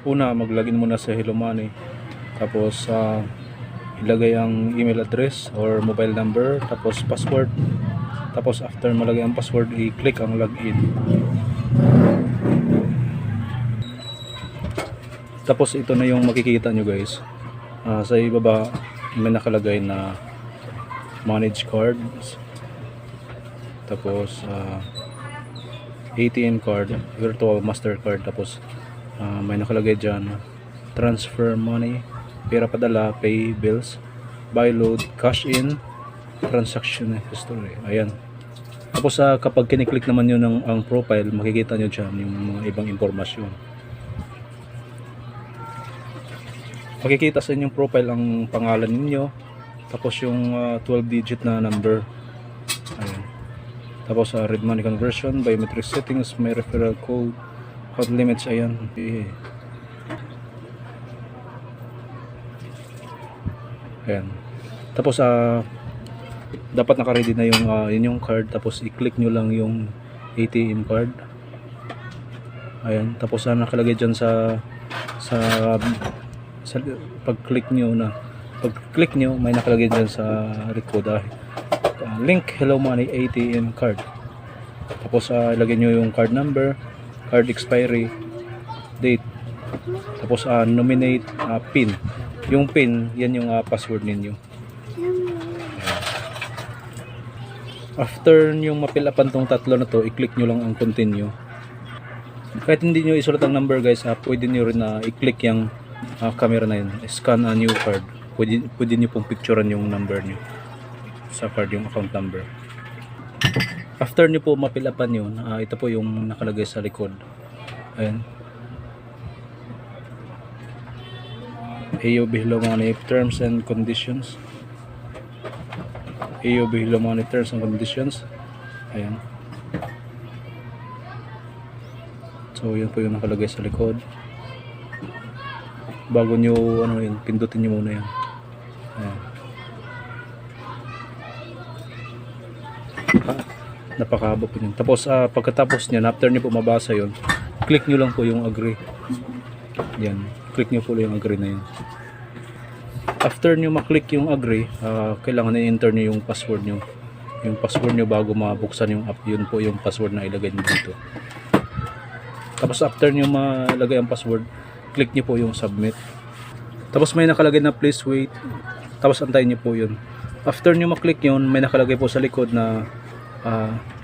Una, mag-login muna sa Hello Money. Tapos ilagay ang email address or mobile number, tapos password. Tapos after malagay ang password, i-click ang login. Tapos ito na yung makikita nyo guys. Sa ibaba may nakalagay na manage cards. Tapos ATM card, virtual mastercard. Tapos may nakalagay dyan transfer money, pera padala, pay bills, buy load, cash in, transaction history. Ayan. Tapos kapag kiniklik naman nyo ang profile, makikita nyo dyan yung mga ibang impormasyon. Makikita sa inyong profile ang pangalan ninyo, tapos yung 12 digit na number. Ayan. Tapos read money conversion, biometric settings, may referral code, account limits. Ayan. Ayan. Tapos dapat naka-ready na yung inyong card. Tapos i-click nyo lang yung ATM card. Ayan. Tapos nakalagay dyan sa pag-click nyo may nakalagay dyan sa likod link Hello Money ATM card. Tapos ilagay nyo yung card number, card expiry date, tapos nominate PIN. Yung PIN, yan yung password ninyo. After nyo mapilapan tong tatlo na to, i-click nyo lang ang continue. Kahit hindi nyo isulat ang number guys, pwede nyo rin i-click yung camera na yun, scan a new card. Pwede nyo pong picturean yung number nyo sa card, yung account number. After nyo po mapilapan yun, ito po yung nakalagay sa likod. Ayan. AOB Hello Money terms and conditions. AOB Hello Money terms and conditions. Ayan. So yun po yung nakalagay sa likod. Bago nyo pindutin nyo muna yan. Ayan. Napakahaba po yun. Tapos pagkatapos nyan, after nyo po mabasa yun, click nyo lang po yung agree. Yan, click nyo po yung agree na yun. After nyo maklik yung agree, kailangan i-enter nyo yung password nyo. Yung password nyo bago mabuksan yung app. Yun po yung password na ilagay nyo dito. Tapos after nyo malagay ang password, click nyo po yung submit. Tapos may nakalagay na please wait. Tapos antayin nyo po yun. After nyo maklik yun, may nakalagay po sa likod na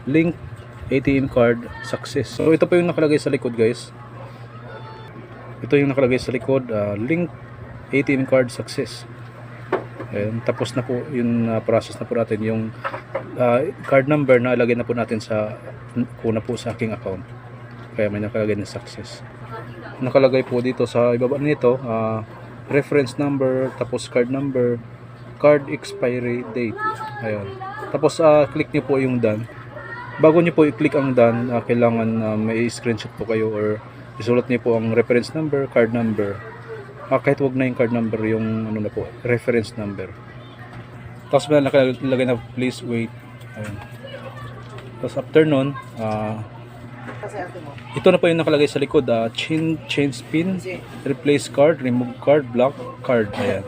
link ATM card success. So ito po yung nakalagay sa likod guys. Ito yung nakalagay sa likod, link ATM card success. Ayan, tapos na po yung process na po natin yung card number na ilagay na po natin sa kuna po sa aking account. Kaya may nakalagay na success. Nakalagay po dito sa ibaba nito reference number, tapos card number, card expiry date. Ayan. Tapos click nyo po yung done. Bago nyo po i-click ang done, kailangan may screenshot po kayo or isulat nyo po ang reference number, card number. Kahit wag na yung card number, yung ano na po, reference number. Tapos may nakalagay na please wait. Ayan. Tapos after nun, ito na po yung nakalagay sa likod, change pin, replace card, remove card, block card. Ayan.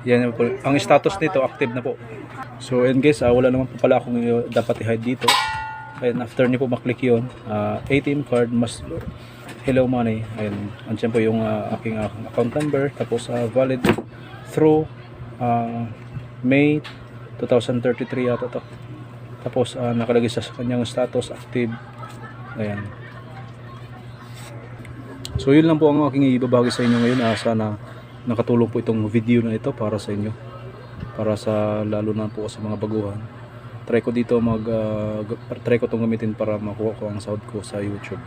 Yan po. Ang status nito active na po. So and guys, wala naman po pala akong dapat i-hide dito. And after niyo po maklik yun, ATM card must Hello Money. Ayan, andyan po yung aking account number. Tapos valid through May 2033 yata to. Tapos nakalagay sa kanyang status active. Ayan. So yun lang po ang aking ibabahagi sa inyo ngayon. Sana nakatulong po itong video na ito para sa inyo. Para sa lalo na po sa mga baguhan. Try ko dito try ko itong gamitin para makuha ko ang sahod ko sa YouTube.